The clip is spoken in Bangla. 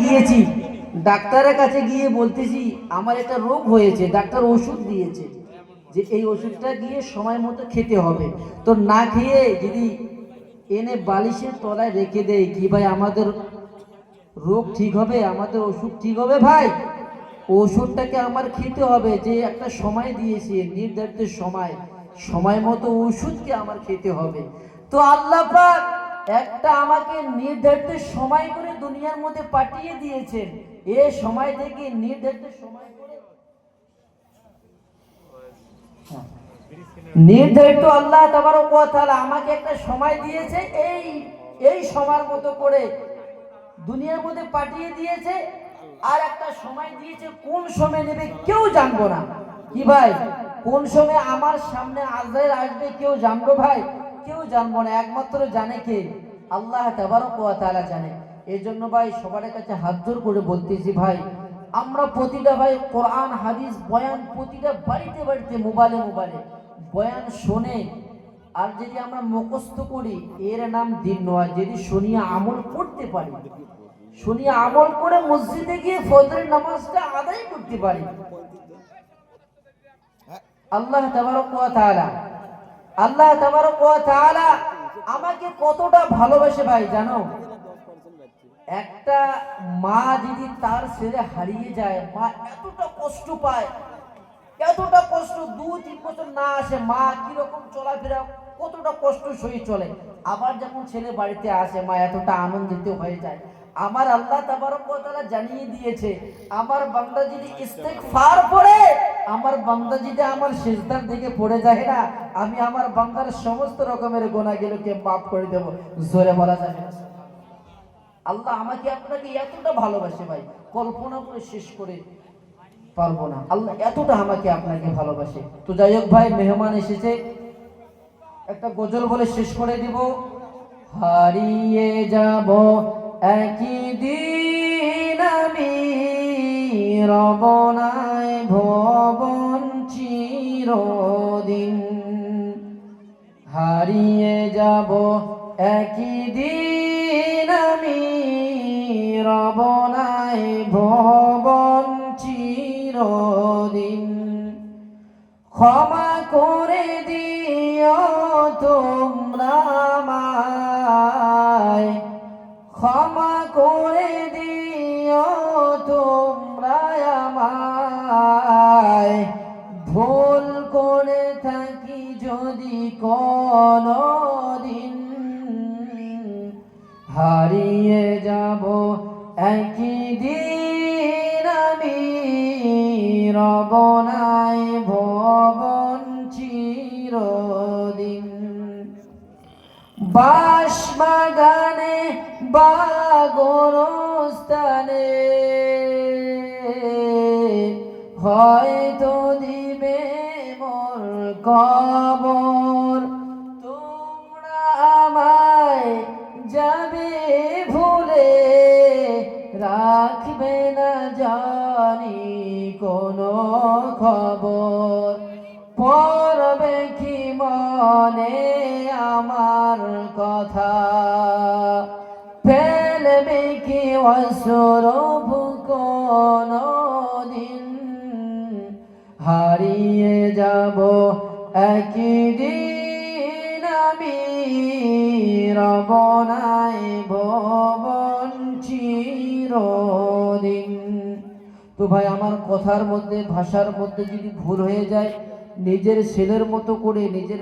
গিয়েছি, ডাক্তারের কাছে গিয়ে বলতেছি আমার একটা রোগ হয়েছে, ডাক্তার ওষুধ দিয়েছে যে এই ওষুধটা গিয়ে সময় মতো খেতে হবে। তো না খেয়ে যদি এনে বালিশের তলায় রেখে দেয়, কি ভাই আমাদের রোগ ঠিক হবে, আমাদের ওষুধ ঠিক হবে? ভাই ওষুধটাকে আমার খেতে হবে, যে একটা সময় দিয়েছে নির্ধারিত সময়, সময় মতো ওষুধকে আমার খেতে হবে। তো আল্লাহ পাক একটা আমাকে নির্ধারিত সময় করে দুনিয়ার মধ্যে পাঠিয়ে দিয়েছেন। এই সময় থেকে নির্ধারিত সময় করে নির্ধারিত আল্লাহ তাবারক ওয়া তাআলা আমাকে একটা সময় দিয়েছে, এই সময়ের মতো করে দুনিয়ার মধ্যে পাঠিয়ে দিয়েছে। আর একটা সময় দিয়েছে, কোন সময় নেবে কেউ জানবো না। কি ভাই, কোন সময় আমার সামনে আজরাইল আসবে কেউ জানবো? ভাই কেউ জানবো না, একমাত্র জানে কে? আল্লাহ তাবারক ওয়া তাআলা জানে। এই জন্য ভাই সবার কাছে হাত জোর করে বলতেছি, ভাই আমরা প্রতিটা ভাই কোরআন হাদিস বয়ান প্রতিটা বাড়িতে বাড়িতে মোবাইলে মোবাইলে বয়ান শোনে। আর যদি আমরা মুখস্থ করি এর নাম দিন নয়, যদি শুনিয়া আমল করতে পারি, শুনিয়া আমল করে মসজিদে গিয়ে ফজরের নামাজটা আদায় করতে পারি। আল্লাহ তাবারক ওয়া তাআলা, আল্লাহ তাবারক ওয়া তাআলা আমাকে কতটা ভালোবাসে ভাই জানো? একটা মা যদি তার ছেলে হারিয়ে যায়, মা এতটা কষ্ট পায়, এতটা কষ্ট, 2-3 বছর না আসে, মা কিরকম চলাফেরা কতটা কষ্ট সহি চলে। আবার যখন ছেলে বাড়িতে আসে মা এতটা আনন্দিত হয়ে যায়। আমার আল্লাহ তাবারক ওয়া তাআলা জানিয়ে দিয়েছে, আমার বান্দা যদি ইস্তিগফার করে, আমার বান্দা যদি আমার সিজদার দিকে পড়ে যায় না, আমি আমার বান্দার সমস্ত রকমের গুনাহগুলোকে মাফ করে দেব। জোরে বলা যাবে না? আল্লাহ আমাকে আপনাকে এতটা ভালোবাসে ভাই, কল্পনা করে শেষ করে পারবো না। আল্লাহ এতটা আমাকে আপনাকে ভালোবাসে। তো যাই হোক ভাই, মেহমান এসেছে, একটা গজল বলে শেষ করে দিব। হারিয়ে যাব একই দিন আমি, রবনায় ভবন চিরদিন। হারিয়ে যাব একই দিন আমি, রবনায় ভবন চিরদিন। ক্ষমা করে দিও তোমরা আমায়, ক্ষমা করে দিও তোমরা আমায়। ভুল করে থাকি যদি কোনদিন, হারিয়ে যাব একই দিন আমি, রবনায় ভবন চিরদিন। বাঁশ বাগানে বা গোরস্থানে হয়তো দিবে মোর কবর, তোমরা আমায় যাবে ভুলে, রাখবে না জানি কোনো খবর। পড়বে কি মনে আমার কথা, ফেলবে কি অশ্রু কোনদিন। হারিয়ে যাব একই দিন আমি, রবনায় ভবন চিরদিন। তো ভাই আমার কথার মধ্যে ভাষার মধ্যে যদি ভুল হয়ে যায়, নিজের ছেলের মতো করে নিজের